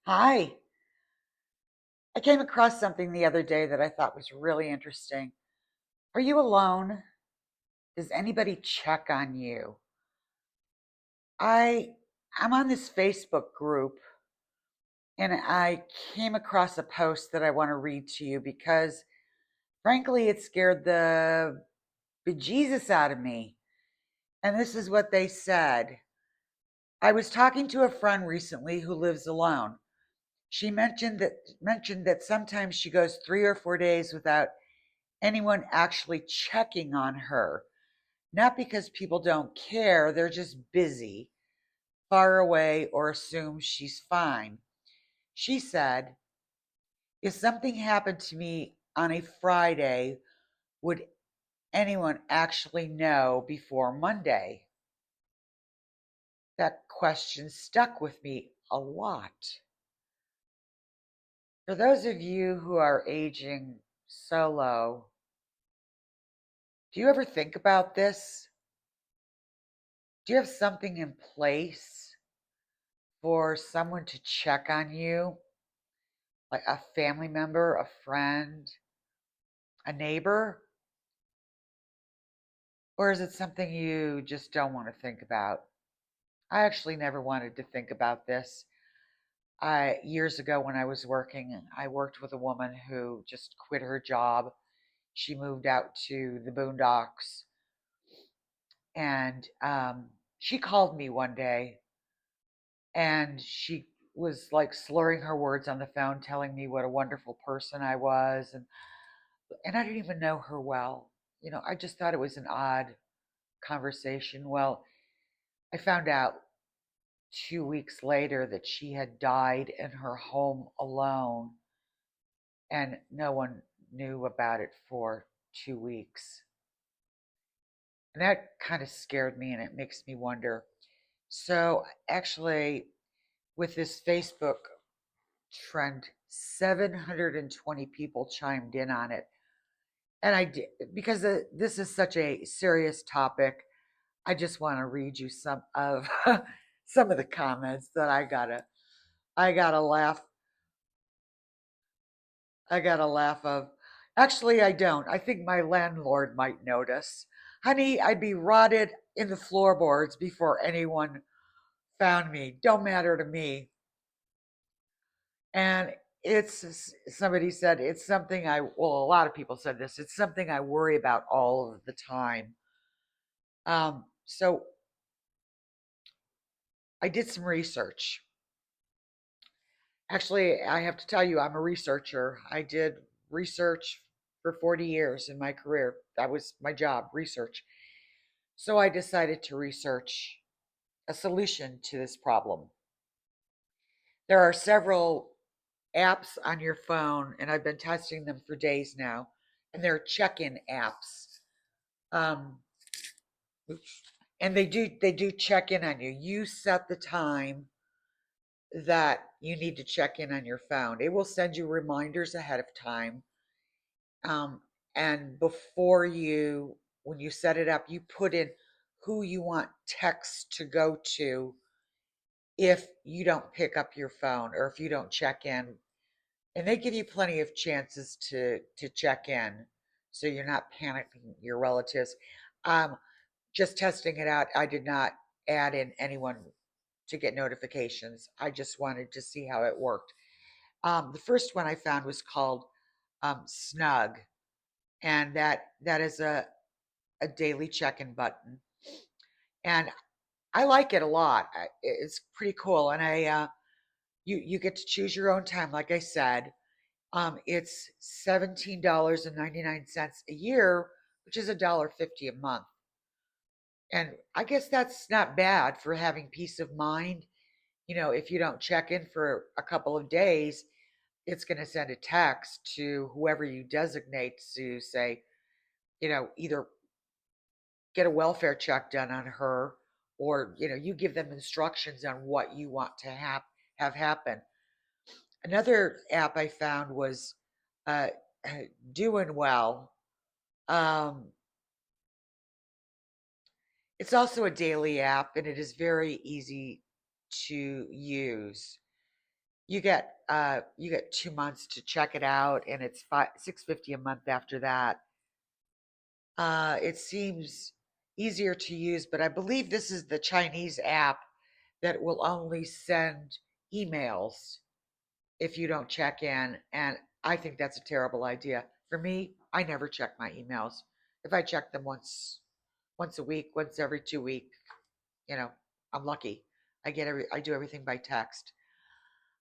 Hi. I came across something the other day that I thought was really interesting. Are you alone? Does anybody check on you? I I'm on this Facebook group and I came across a post that I want to read to you because frankly it scared the bejesus out of me. And this is what they said. I was talking to a friend recently who lives alone. She mentioned that sometimes she goes 3 or 4 days without anyone actually checking on her. Not because people don't care, they're just busy, far away, or assume she's fine. She said, if something happened to me on a Friday, would anyone actually know before Monday? That question stuck with me a lot. For those of you who are aging solo, do you ever think about this? Do you have something in place for someone to check on you? Like a family member, a friend, a neighbor? Or is it something you just don't want to think about? I actually never wanted to think about this. Years ago when I was working, I worked with a woman who just quit her job. She moved out to the boondocks and she called me one day and she was like slurring her words on the phone, telling me what a wonderful person I was. And I didn't even know her well. I just thought it was an odd conversation. Well, I found out 2 weeks later that she had died in her home alone, and no one knew about it for 2 weeks. And that kind of scared me, and it makes me wonder. So, actually, with this Facebook trend, 720 people chimed in on it. And I did, because this is such a serious topic, I just want to read you some of some of the comments that I gotta laugh. I gotta laugh of. Actually, I don't. I think my landlord might notice. Honey, I'd be rotted in the floorboards before anyone found me. Don't matter to me. And somebody said it's something well, a lot of people said this. It's something I worry about all of the time. So I did some research. Actually, I have to tell you, I'm a researcher. I did research for 40 years in my career. That was my job, research. So I decided to research a solution to this problem. There are several apps on your phone, and I've been testing them for days now, and they're check-in apps. Um, and they do check in on you. You set the time that you need to check in on your phone. It will send you reminders ahead of time. Um, and when you set it up, you put in who you want texts to go to if you don't pick up your phone or if you don't check in. And they give you plenty of chances to check in so you're not panicking your relatives. Um, just testing it out, I did not add in anyone to get notifications. I just wanted to see how it worked. The first one I found was called Snug, and that is a daily check-in button, and I like it a lot. It's pretty cool, and you get to choose your own time, like I said. It's $17.99 a year, which is $1.50 a month, and I guess that's not bad for having peace of mind. If you don't check in for a couple of days, it's going to send a text to whoever you designate to say, either get a welfare check done on her, or you give them instructions on what you want to have happen. Another app I found was uh, Doing Well. um, it's also a daily app, and it is very easy to use. you get 2 months to check it out, and it's $6.50 a month after that. It seems easier to use, but I believe this is the Chinese app that will only send emails if you don't check in, and I think that's a terrible idea. For me, I never check my emails. If I check them once a week, once every 2 weeks, you know, I'm lucky. I do everything by text.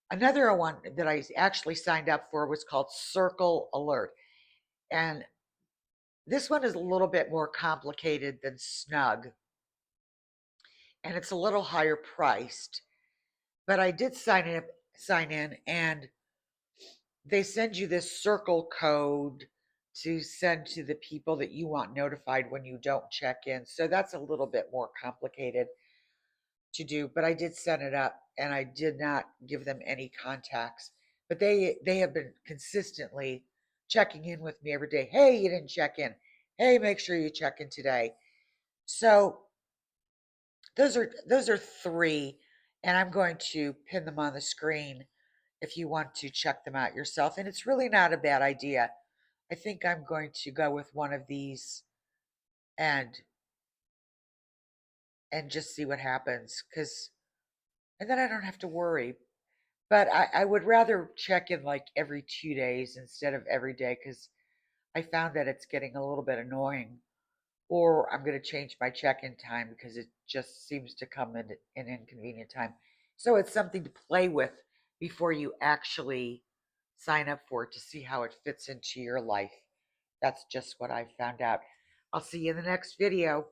Another one that I actually signed up for was called Circle Alert. And this one is a little bit more complicated than Snug, and it's a little higher priced. But I did sign in, and they send you this circle code to send to the people that you want notified when you don't check in. So that's a little bit more complicated to do, but I did set it up and I did not give them any contacts. But they have been consistently checking in with me every day. Hey, you didn't check in. Hey, make sure you check in today. So those are three, and I'm going to pin them on the screen if you want to check them out yourself. And it's really not a bad idea. I think I'm going to go with one of these and just see what happens, because and then I don't have to worry. But I would rather check in like every 2 days instead of every day, because I found that it's getting a little bit annoying. Or I'm going to change my check-in time because it just seems to come in an inconvenient time. So it's something to play with before you actually sign up for it, to see how it fits into your life. That's just what I found out. I'll see you in the next video.